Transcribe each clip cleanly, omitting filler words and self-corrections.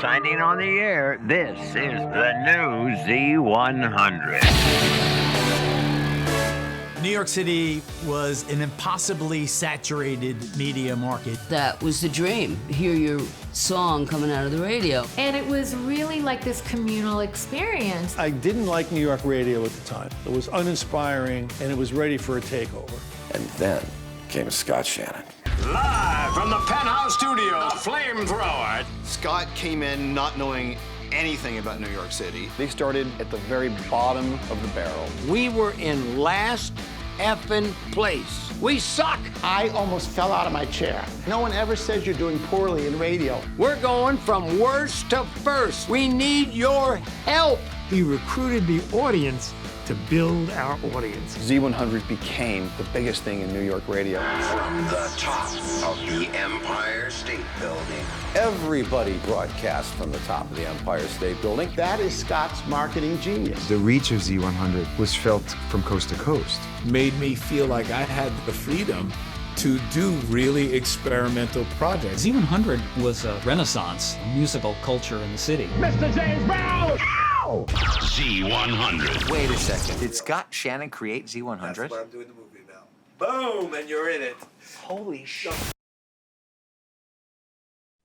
signing on the air. This is the new Z100. New York City was an impossibly saturated media market. That was the dream. Hear your song coming out of the radio. And it was really like this communal experience. I didn't like New York radio at the time. It was uninspiring and it was ready for a takeover. And then came Scott Shannon. Live from the Penthouse Studio, Flamethrower. Scott came in not knowing anything about New York City. They started at the very bottom of the barrel. We were in last effing place. We suck. I almost fell out of my chair. No one ever says you're doing poorly in radio. We're going from worst to first. We need your help. We recruited the audience to build our audience. Z100 became the biggest thing in New York radio. From the top of the Empire State Building. Everybody broadcast from the top of the Empire State Building. That is Scott's marketing genius. The reach of Z100 was felt from coast to coast. Made me feel like I had the freedom to do really experimental projects. Z100 was a renaissance, a musical culture in the city. Mr. James Brown! Z100. Wait a second. Did Scott Shannon create Z100? That's what I'm doing the movie about. Boom, and you're in it. Holy shit.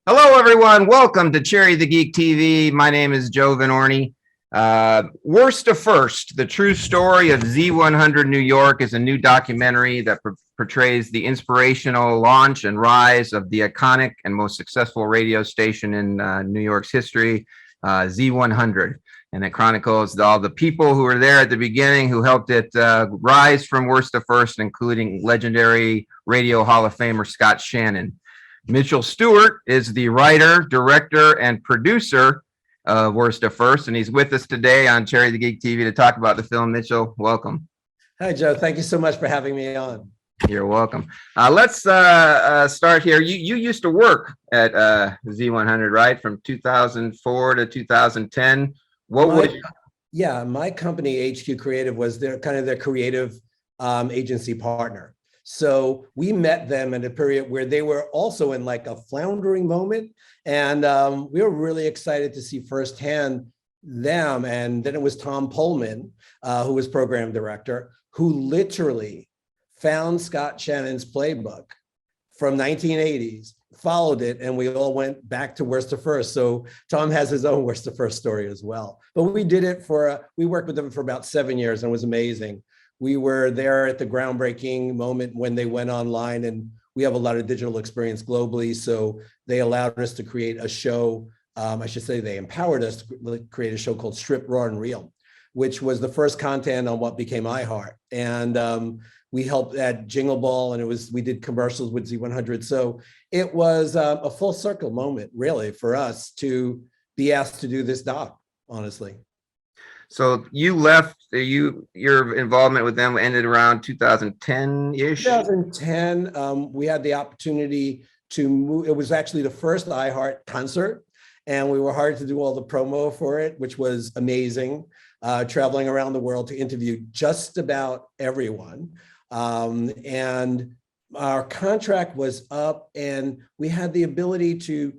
Hello, everyone. Welcome to Cherry the Geek TV. My name is Joe Vanourney. Worst to First, the true story of Z100 New York is a new documentary that portrays the inspirational launch and rise of the iconic and most successful radio station in New York's history, Z100. And it chronicles all the people who were there at the beginning who helped it rise from worst to first, including legendary Radio Hall of Famer Scott Shannon. Mitchell Stuart is the writer, director, and producer of Worst to First, and he's with us today on Cherry the Geek TV to talk about the film. Mitchell, welcome. Hi, Joe. Thank you so much for having me on. You're welcome. Let's start here. You used to work at Z100, right? From 2004 to 2010. My company, HQ Creative, was their creative agency partner. So we met them in a period where they were also in like a floundering moment. And we were really excited to see firsthand them. And then it was Tom Pullman, who was program director, who literally found Scott Shannon's playbook from 1980s, followed it, and we all went back to Worst to First. So Tom has his own Worst to First story as well. But we did it we worked with them for about 7 years, and it was amazing. We were there at the groundbreaking moment when they went online, and we have a lot of digital experience globally. So they allowed us to create a show. They empowered us to create a show called Strip, Raw, and Real, which was the first content on what became iHeart. And we helped at Jingle Ball, and we did commercials with Z100. So it was a full circle moment, really, for us to be asked to do this doc, honestly. So you left, your involvement with them ended around 2010-ish? 2010, we had the opportunity to move. It was actually the first iHeart concert, and we were hired to do all the promo for it, which was amazing, traveling around the world to interview just about everyone. And our contract was up, and we had the ability to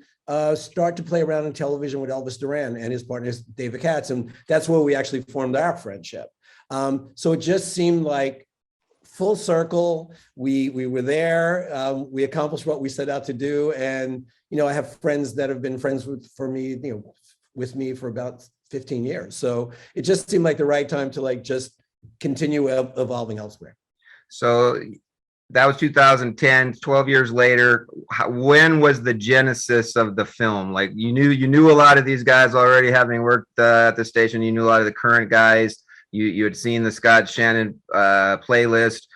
start to play around on television with Elvis Duran and his partners, David Katz. And that's where we actually formed our friendship. So it just seemed like full circle. We were there. We accomplished what we set out to do. And, I have friends that have been friends with me for about 15 years. So it just seemed like the right time to just continue evolving elsewhere. So that was 2010, 12 years later. When was the genesis of the film? Like you knew a lot of these guys already, having worked at the station. You knew a lot of the current guys. You had seen the Scott Shannon playlist.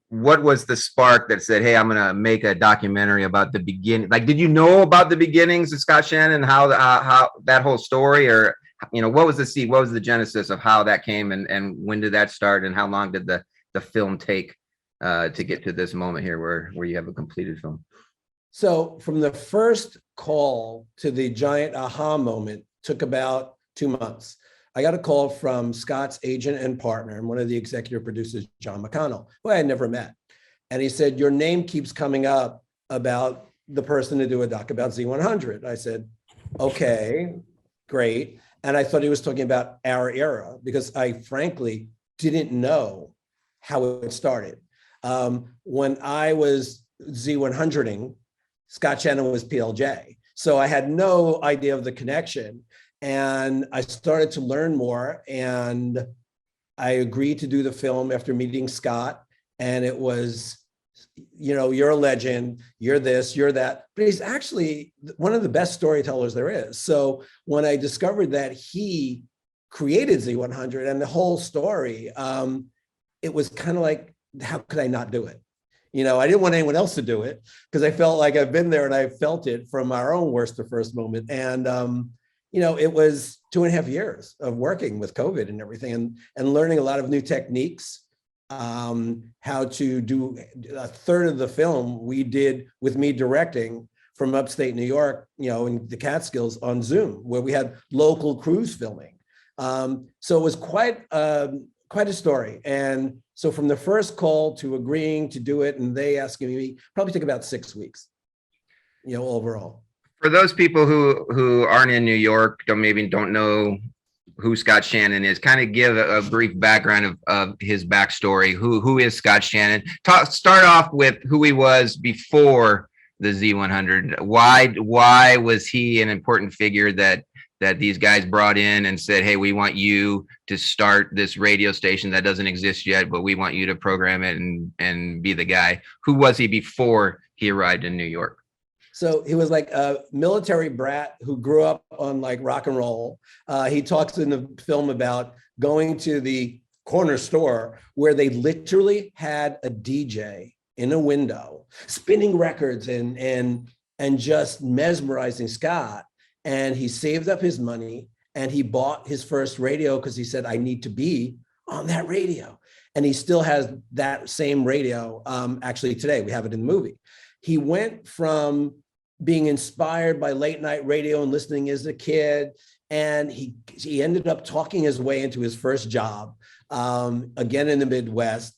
What was the spark that said, hey, I'm going to make a documentary about the beginning? Like, did you know about the beginnings of Scott Shannon, how that whole story, or, what was the seed? What was the genesis of how that came, and when did that start, and how long did the film take to get to this moment here where you have a completed film? So from the first call to the giant aha moment took about 2 months. I got a call from Scott's agent and partner, and one of the executive producers, John McConnell, who I had never met. And he said, your name keeps coming up about the person to do a doc about Z100. I said, okay, great. And I thought he was talking about our era because I frankly didn't know how it started. When I was Z100ing, Scott Shannon was PLJ. So I had no idea of the connection. And I started to learn more. And I agreed to do the film after meeting Scott. And it was, you know, you're a legend, you're this, you're that. But he's actually one of the best storytellers there is. So when I discovered that he created Z100 and the whole story, it was kind of like, how could I not do it? You know, I didn't want anyone else to do it because I felt like I've been there and I felt it from our own worst to first moment. And, you know, it was 2.5 years of working with COVID and everything and learning a lot of new techniques, how to do a third of the film we did with me directing from upstate New York, you know, in the Catskills on Zoom, where we had local crews filming. So it was quite a story. And so from the first call to agreeing to do it and they asking me, probably took about 6 weeks, you know, overall. For those people who aren't in New York, don't know who Scott Shannon is, kind of give a brief background of his backstory. Who is Scott Shannon? Start off with who he was before the Z100. Why was he an important figure that these guys brought in and said, hey, we want you to start this radio station that doesn't exist yet, but we want you to program it and be the guy? Who was he before he arrived in New York? So he was like a military brat who grew up on like rock and roll. He talks in the film about going to the corner store where they literally had a DJ in a window spinning records and just mesmerizing Scott. And he saved up his money and he bought his first radio because he said, I need to be on that radio. And he still has that same radio. Actually, today we have it in the movie. He went from being inspired by late night radio and listening as a kid. And he ended up talking his way into his first job, again in the Midwest,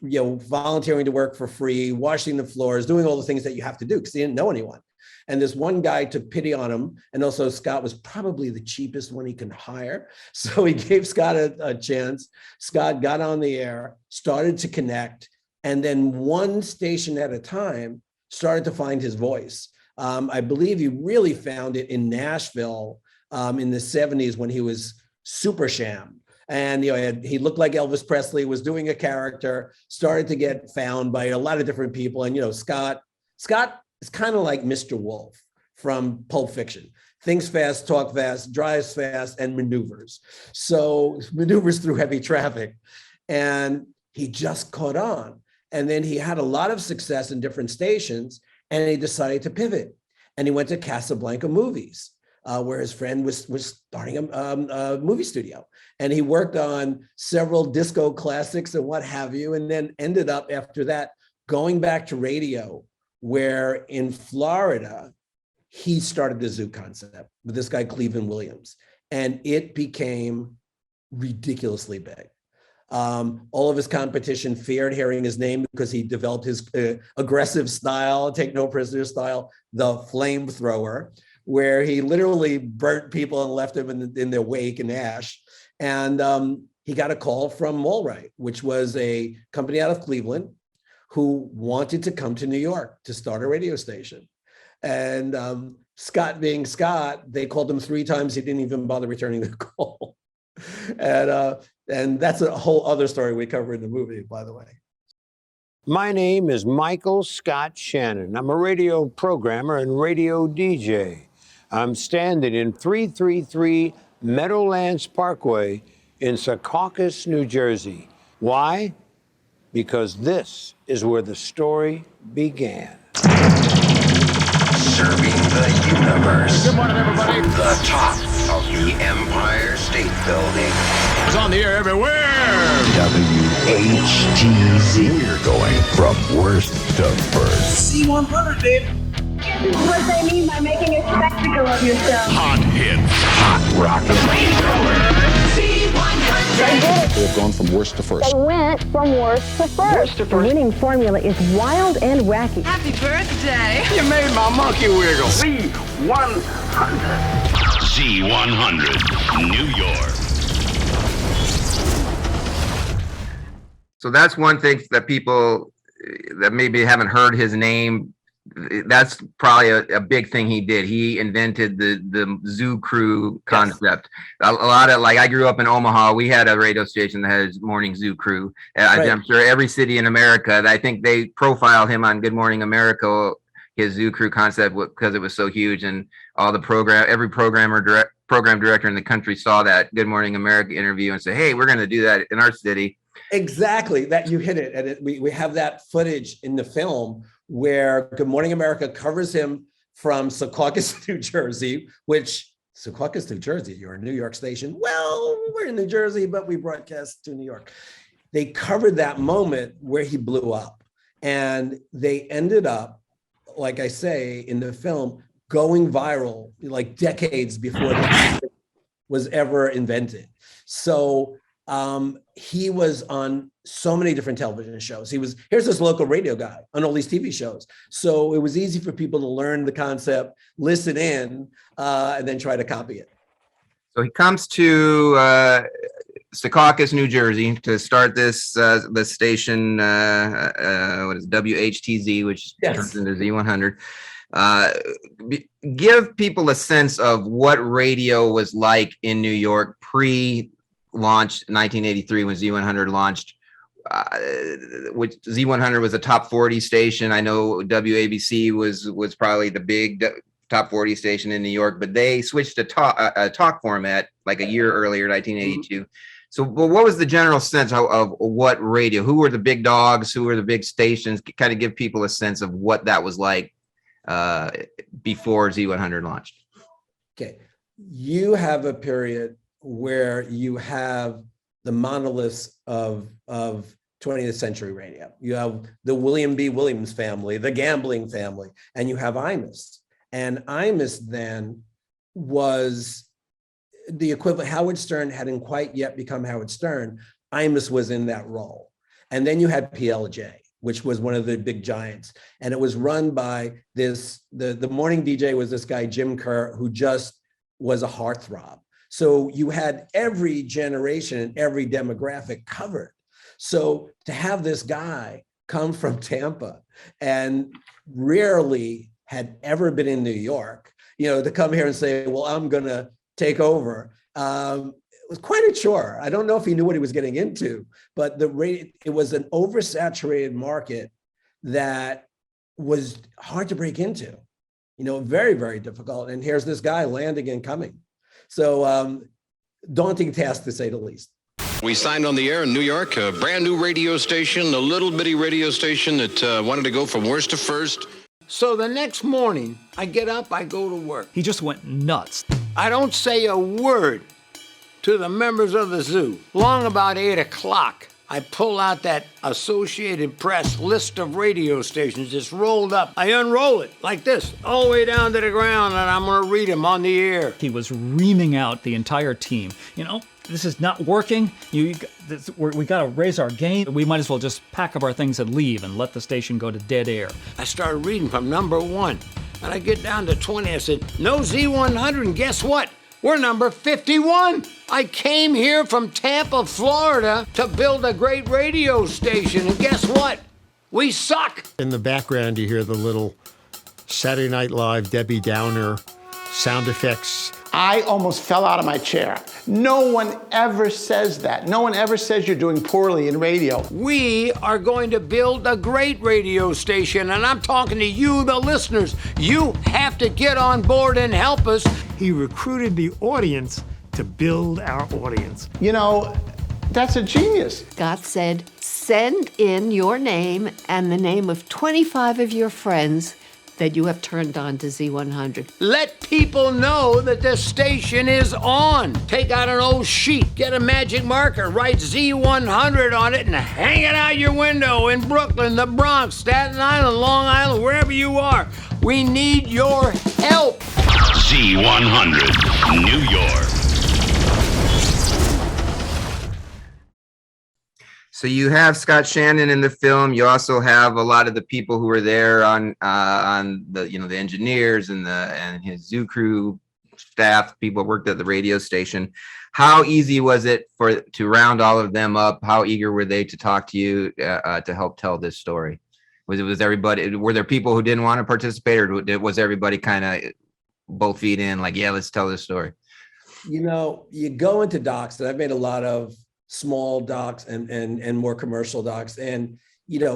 you know, volunteering to work for free, washing the floors, doing all the things that you have to do because he didn't know anyone. And this one guy took pity on him. And also Scott was probably the cheapest one he can hire. So he gave Scott a chance. Scott got on the air, started to connect, and then one station at a time started to find his voice. I believe he really found it in Nashville in the 70s when he was Super Sham. And you know, he looked like Elvis Presley, was doing a character, started to get found by a lot of different people. And you know, Scott is kind of like Mr. Wolf from Pulp Fiction. Thinks fast, talk fast, drives fast, and maneuvers. So maneuvers through heavy traffic. And he just caught on. And then he had a lot of success in different stations, and he decided to pivot. And he went to Casablanca Movies, where his friend was starting a movie studio. And he worked on several disco classics and what have you, and then ended up after that going back to radio, where in Florida, he started the zoo concept with this guy, Cleveland Williams. And it became ridiculously big. All of his competition feared hearing his name because he developed his aggressive style, take no prisoner style, the flamethrower, where he literally burnt people and left them in their wake in ash. And he got a call from Allright, which was a company out of Cleveland who wanted to come to New York to start a radio station. And Scott being Scott, they called him 3 times. He didn't even bother returning the call. And that's a whole other story we cover in the movie, by the way. My name is Michael Scott Shannon. I'm a radio programmer and radio DJ. I'm standing in 333 Meadowlands Parkway in Secaucus, New Jersey. Why? Because this is where the story began. Serving the universe. Good morning, everybody. The top of the Empire State Building. It's on the air everywhere. WHTZ. We're going from worst to first. Z100, babe. This is what they mean by making a spectacle of yourself. Hot hits. Hot rocket. Z100. They have gone from worst to first. They went from worst to first. The winning formula is wild and wacky. Happy birthday. You made my monkey wiggle. Z100. Z100, New York. So that's one thing that people that maybe haven't heard his name. That's probably a big thing he did. He invented the Zoo Crew concept. Yes. A lot of, like, I grew up in Omaha. We had a radio station that had Morning Zoo Crew. Right. I'm sure every city in America, I think they profiled him on Good Morning America, his Zoo Crew concept, because it was so huge, and all the every program director in the country saw that Good Morning America interview and said, "Hey, we're going to do that in our city." Exactly, that you hit it. And we have that footage in the film where Good Morning America covers him from Secaucus, New Jersey, which Secaucus, New Jersey, you're a New York station. Well, we're in New Jersey, but we broadcast to New York. They covered that moment where he blew up, and they ended up, like I say in the film, going viral like decades before the was ever invented. So he was on so many different television shows. Here's this local radio guy on all these TV shows. So it was easy for people to learn the concept, listen in, and then try to copy it. So he comes to Secaucus, New Jersey to start this, the station, what is it, WHTZ, which turns into Z100. Give people a sense of what radio was like in New York pre-launch 1983 when Z100 launched. Which Z100 was a top 40 station. I know WABC was probably the big top 40 station in New York, but they switched to talk format like a year earlier, 1982. So, but what was the general sense of what radio? Who were the big dogs? Who were the big stations? Kind of give people a sense of what that was like before Z100 launched. Okay, you have a period where you have the monoliths of 20th century radio. You have the William B. Williams family, the gambling family, and you have Imus. And Imus then was the equivalent. Howard Stern hadn't quite yet become Howard Stern. Imus was in that role. And then you had PLJ, which was one of the big giants. And it was run by the morning DJ was this guy, Jim Kerr, who just was a heartthrob. So you had every generation and every demographic covered. So to have this guy come from Tampa and rarely had ever been in New York, to come here and say, well, I'm going to take over, it was quite a chore. I don't know if he knew what he was getting into, but it was an oversaturated market that was hard to break into, very, very difficult. And here's this guy landing and coming. So daunting task, to say the least. We signed on the air in New York, a brand new radio station, a little bitty radio station that wanted to go from worst to first. So the next morning, I get up, I go to work. He just went nuts. I don't say a word to the members of the zoo. Long about 8 o'clock, I pull out that Associated Press list of radio stations just rolled up. I unroll it like this, all the way down to the ground, and I'm gonna read them on the air. He was reaming out the entire team. This is not working. We got to raise our game. We might as well just pack up our things and leave and let the station go to dead air. I started reading from number 1, and I get down to 20. I said, no Z100, and guess what? We're number 51. I came here from Tampa, Florida to build a great radio station, and guess what? We suck. In the background, you hear the little Saturday Night Live, Debbie Downer sound effects. I almost fell out of my chair. No one ever says that. No one ever says you're doing poorly in radio. We are going to build a great radio station, and I'm talking to you, the listeners. You have to get on board and help us. He recruited the audience to build our audience. That's a genius. Scott said, send in your name and the name of 25 of your friends that you have turned on to Z100. Let people know that the station is on. Take out an old sheet, get a magic marker, write Z100 on it, and hang it out your window in Brooklyn, the Bronx, Staten Island, Long Island, wherever you are. We need your help. Z100, New York. So you have Scott Shannon in the film. You also have a lot of the people who were there on the the engineers and his zoo crew staff, people who worked at the radio station. How easy was it to round all of them up? How eager were they to talk to you to help tell this story? Was everybody? Were there people who didn't want to participate, or was everybody kind of both feet in, like, yeah, let's tell this story? You go into docs, and I've made a lot of small docs and more commercial docs, and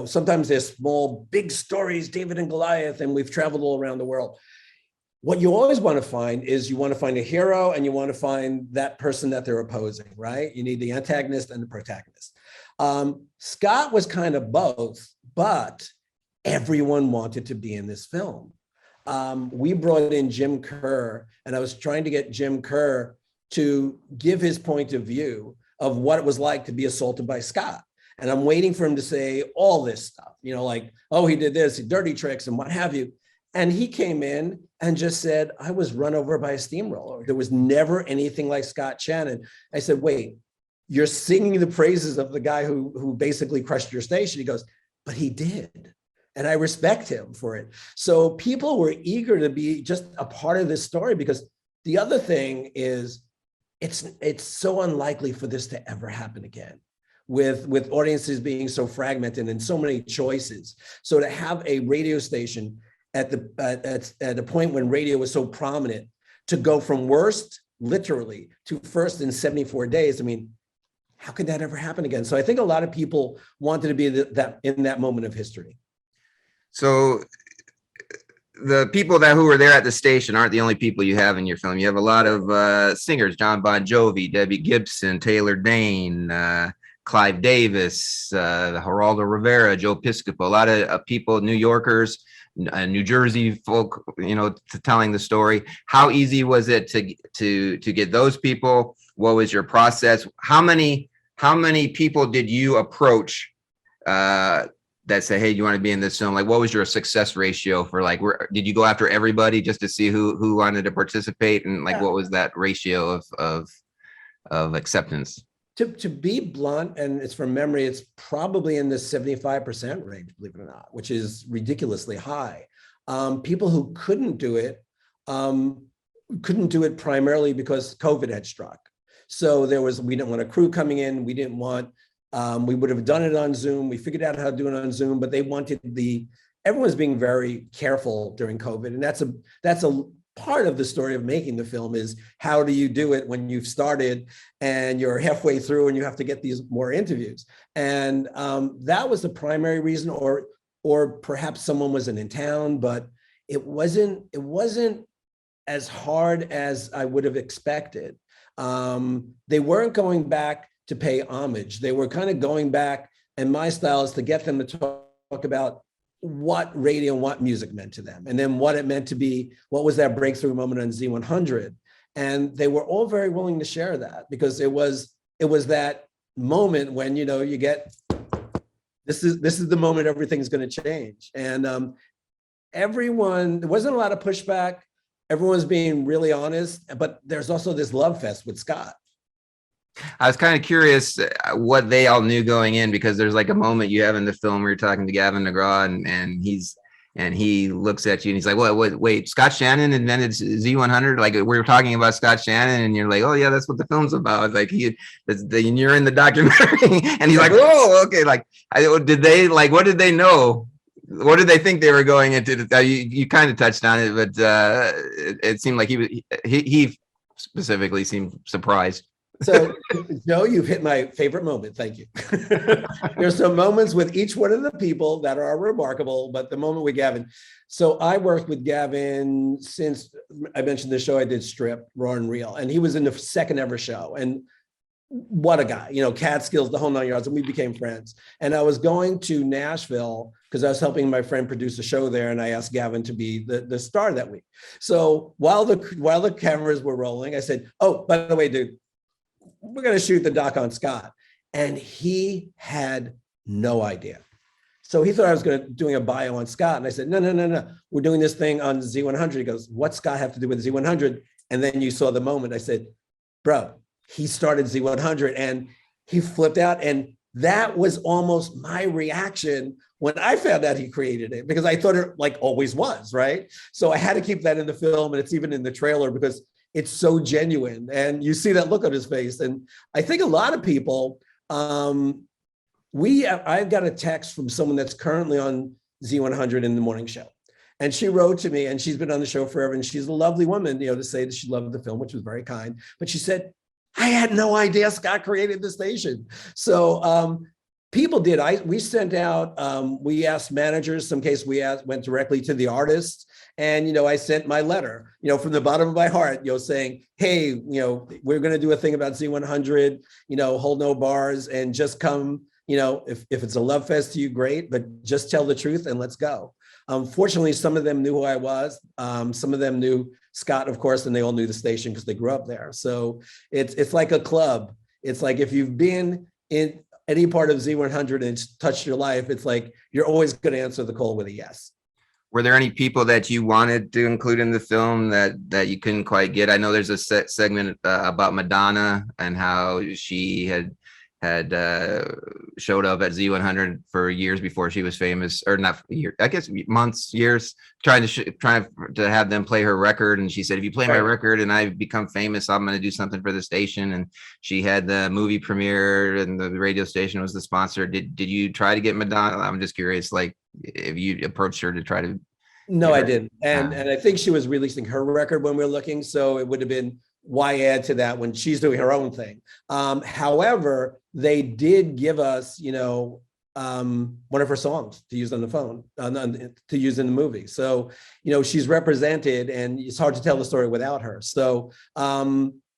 sometimes there's small, big stories, David and Goliath, and we've traveled all around the world. What you always want to find is you want to find a hero, and you want to find that person that they're opposing, right? You need the antagonist and the protagonist. Scott was kind of both, but everyone wanted to be in this film. We brought in Jim Kerr, and I was trying to get Jim Kerr to give his point of view of what it was like to be assaulted by Scott. And I'm waiting for him to say all this stuff, like, oh, he did this, dirty tricks and what have you. And he came in and just said, I was run over by a steamroller. There was never anything like Scott Shannon. I said, wait, you're singing the praises of the guy who basically crushed your station. He goes, but he did. And I respect him for it. So people were eager to be just a part of this story, because the other thing is it's so unlikely for this to ever happen again, with audiences being so fragmented and so many choices. So to have a radio station at a point when radio was so prominent, to go from worst literally to first in 74 days, I mean, how could that ever happen again? So I think a lot of people wanted to be in that moment of history. So the people who were there at the station aren't the only people you have in your film. You have a lot of singers: John Bon Jovi, Debbie Gibson, Taylor Dane, Clive Davis, Geraldo Rivera, Joe Piscopo, a lot of people, New Yorkers, New Jersey folk, telling the story. How easy was it to get those people? What was your process? How many people did you approach that say, hey, you want to be in this film? Like, what was your success ratio for, like, did you go after everybody just to see who wanted to participate? And like, what was that ratio of acceptance? To be blunt, and it's from memory, it's probably in the 75% range, believe it or not, which is ridiculously high. People who couldn't do it primarily because COVID had struck. So we didn't want a crew coming in. We didn't want, we would have done it on Zoom. We figured out how to do it on Zoom, but they wanted everyone's being very careful during COVID. And that's a part of the story of making the film, is how do you do it when you've started and you're halfway through and you have to get these more interviews. And that was the primary reason, or perhaps someone wasn't in town, but it wasn't as hard as I would have expected. They weren't going back to pay homage. They were kind of going back, and my style is to get them to talk about what radio and what music meant to them, and then what it meant to be, what was that breakthrough moment on Z100. And they were all very willing to share that, because it was that moment when, you get, this is the moment everything's going to change. And there wasn't a lot of pushback. Everyone's being really honest, but there's also this love fest with Scott. I was kind of curious what they all knew going in, because there's like a moment you have in the film where you're talking to Gavin DeGraw, and he looks at you and he's like, wait, Scott Shannon invented Z100? Like, we were talking about Scott Shannon, and you're like, oh yeah, that's what the film's about. Like, and you're in the documentary, and he's like, whoa, okay. Like, what did they know? What did they think they were going into? You kind of touched on it, but it seemed like he specifically seemed surprised. So, Joe, you've hit my favorite moment. Thank you. There's some moments with each one of the people that are remarkable, but the moment with Gavin. So I worked with Gavin since I mentioned the show I did, Strip, Raw and Real, and he was in the second ever show. And what a guy, Catskills, the whole 9 yards, and we became friends. And I was going to Nashville because I was helping my friend produce a show there, and I asked Gavin to be the star that week. So while the cameras were rolling, I said, oh, by the way, dude, we're going to shoot the doc on Scott. And he had no idea. So he thought I was doing a bio on Scott. And I said, no. We're doing this thing on Z100. He goes, what's Scott have to do with Z100? And then you saw the moment. I said, bro, he started Z100, and he flipped out. And that was almost my reaction when I found out he created it, because I thought it like always was, right? So I had to keep that in the film, and it's even in the trailer because it's so genuine. And you see that look on his face. And I think a lot of people, I've got a text from someone that's currently on Z100 in the morning show. And she wrote to me, and she's been on the show forever. And she's a lovely woman, to say that she loved the film, which was very kind. But she said, I had no idea Scott created the station. So people did. We sent out, we asked managers, some case went directly to the artists. And, I sent my letter, from the bottom of my heart, saying, hey, we're going to do a thing about Z100, hold no bars and just come, if it's a love fest to you, great, but just tell the truth and let's go. Fortunately, some of them knew who I was. Some of them knew Scott, of course, and they all knew the station because they grew up there. So it's like a club. It's like if you've been in any part of Z100 and it's touched your life, it's like you're always going to answer the call with a yes. Were there any people that you wanted to include in the film that you couldn't quite get? I know there's a segment about Madonna and how she had showed up at Z100 for years before she was famous, or not years, I guess months, years, trying to have them play her record. And she said, if you play my record and I become famous, I'm going to do something for the station. And she had the movie premiere and the radio station was the sponsor. Did you try to get Madonna? I'm just curious, like if you approached her to try to. No, I didn't. And I think she was releasing her record when we were looking. So it would have been, why add to that when she's doing her own thing? However, they did give us, one of her songs to use on the phone, to use in the movie. So, she's represented, and it's hard to tell the story without her. So,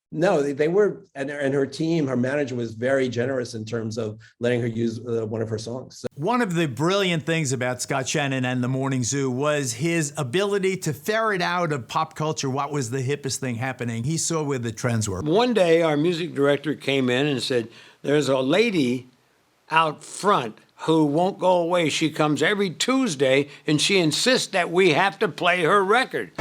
no, they were, and her team, her manager was very generous in terms of letting her use one of her songs. So. One of the brilliant things about Scott Shannon and the Morning Zoo was his ability to ferret out of pop culture what was the hippest thing happening. He saw where the trends were. One day, our music director came in and said, there's a lady out front who won't go away. She comes every Tuesday, and she insists that we have to play her record.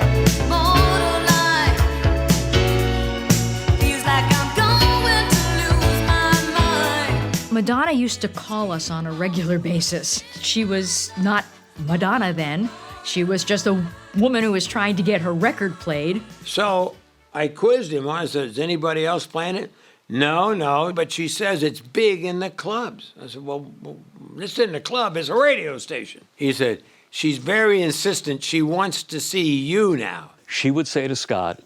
Madonna used to call us on a regular basis. She was not Madonna then. She was just a woman who was trying to get her record played. So I quizzed him. I said, is anybody else playing it? No, but she says it's big in the clubs. I said, well, this isn't a club, it's a radio station. He said, she's very insistent. She wants to see you now. She would say to Scott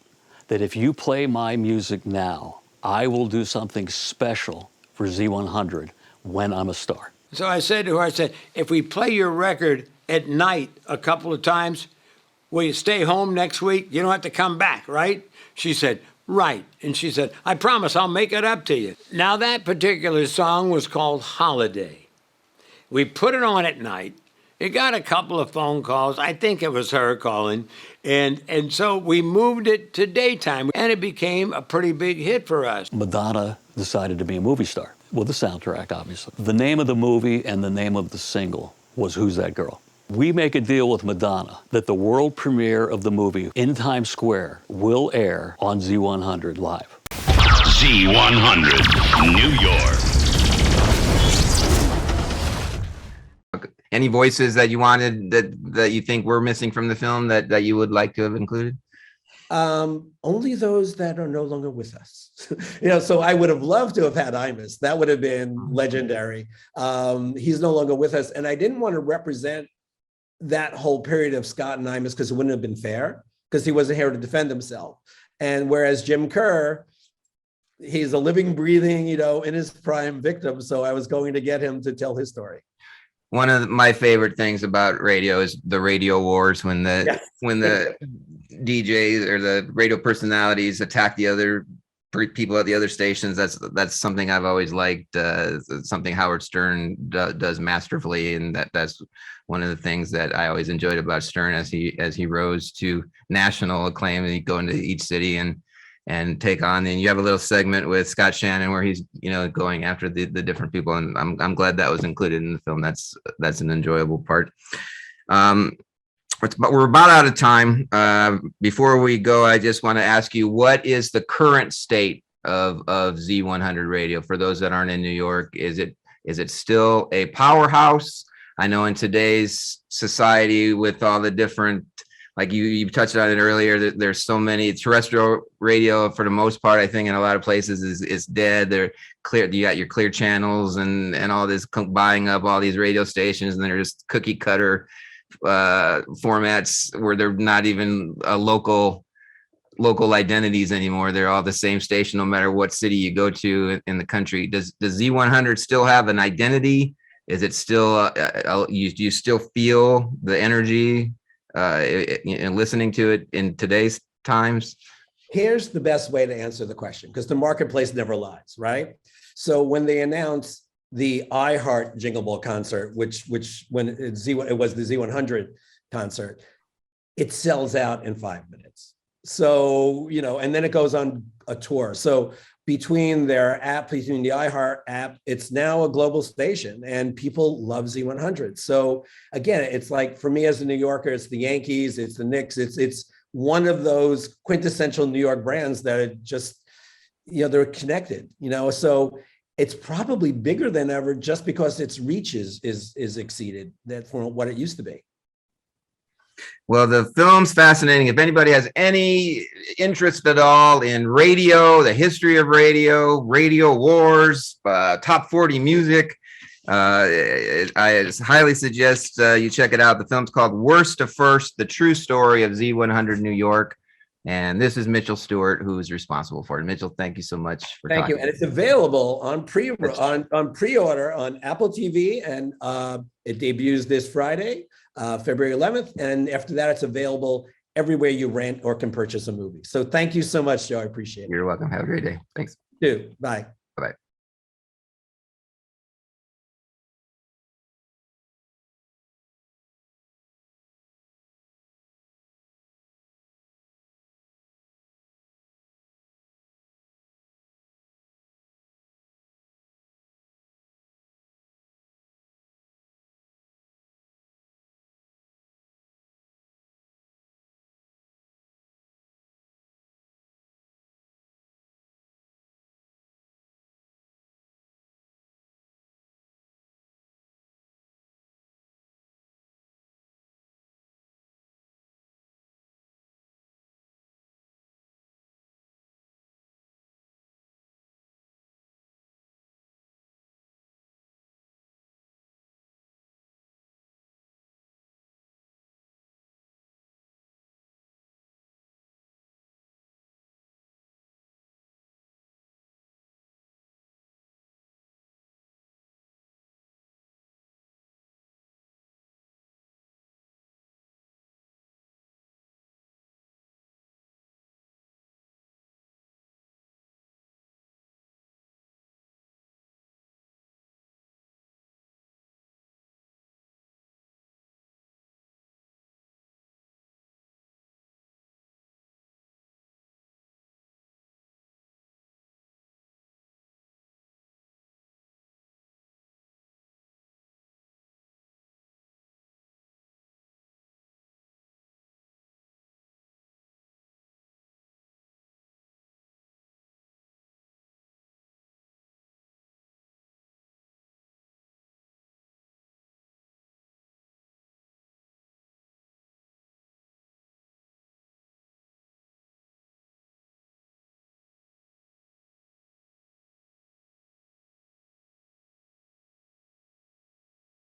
that if you play my music now, I will do something special for Z100 when I'm a star. So I said to her, if we play your record at night a couple of times, will you stay home next week? You don't have to come back, right? She said, right. And she said, I promise I'll make it up to you. Now that particular song was called Holiday. We put it on at night. It got a couple of phone calls. I think it was her calling. And so we moved it to daytime, and it became a pretty big hit for us. Madonna decided to be a movie star with the soundtrack, obviously. The name of the movie and the name of the single was Who's That Girl? We make a deal with Madonna that the world premiere of the movie in Times Square will air on Z100 Live. Z100, New York. Any voices that you wanted that you think were missing from the film that you would like to have included? Only those that are no longer with us. So I would have loved to have had Imus. That would have been legendary. He's no longer with us. And I didn't want to represent that whole period of Scott and Imus because it wouldn't have been fair, because he wasn't here to defend himself. And whereas Jim Kerr, he's a living, breathing, in his prime victim. So I was going to get him to tell his story. One of my favorite things about radio is the radio wars, when the DJs or the radio personalities attack the other people at the other stations. That's something I've always liked. Something Howard Stern does masterfully, and that's one of the things that I always enjoyed about Stern as he rose to national acclaim, and he'd go into each city and take on. And you have a little segment with Scott Shannon where he's going after the different people, and I'm glad that was included in the film. That's an enjoyable part. But we're about out of time. Before we go, I just want to ask you, what is the current state of Z100 radio for those that aren't in New York? Is it Is it still a powerhouse? I know in today's society with all the different, like you touched on it earlier, that there's so many. Terrestrial radio for the most part, I think in a lot of places is dead. They're clear. You got your clear channels and all this buying up all these radio stations, and they're just cookie cutter formats where they're not even local identities anymore. They're all the same station, no matter what city you go to in the country. Does Z100 still have an identity? Is it still, do you still feel the energy in listening to it in today's times? Here's the best way to answer the question, because the marketplace never lies, right? So when they announced the iHeart Jingle Ball concert, which when it was the Z100 concert, it sells out in 5 minutes. So, and then it goes on a tour. So between their app, between the iHeart app, it's now a global station and people love Z100. So again, it's like, for me as a New Yorker, it's the Yankees, it's the Knicks, it's one of those quintessential New York brands that are just, they're connected, so it's probably bigger than ever just because its reach is exceeded that from what it used to be. Well, the film's fascinating. If anybody has any interest at all in radio, the history of radio, radio wars, top 40 music, I highly suggest you check it out. The film's called Worst to First, the true story of Z100 New York. And this is Mitchell Stuart, who is responsible for it. Mitchell, thank you so much for Thank you. And it's available on pre-order on Apple TV, and it debuts this Friday, February 11th. And after that, it's available everywhere you rent or can purchase a movie. So thank you so much, Joe. I appreciate it. You're welcome. Have a great day. Thanks. You too. Bye.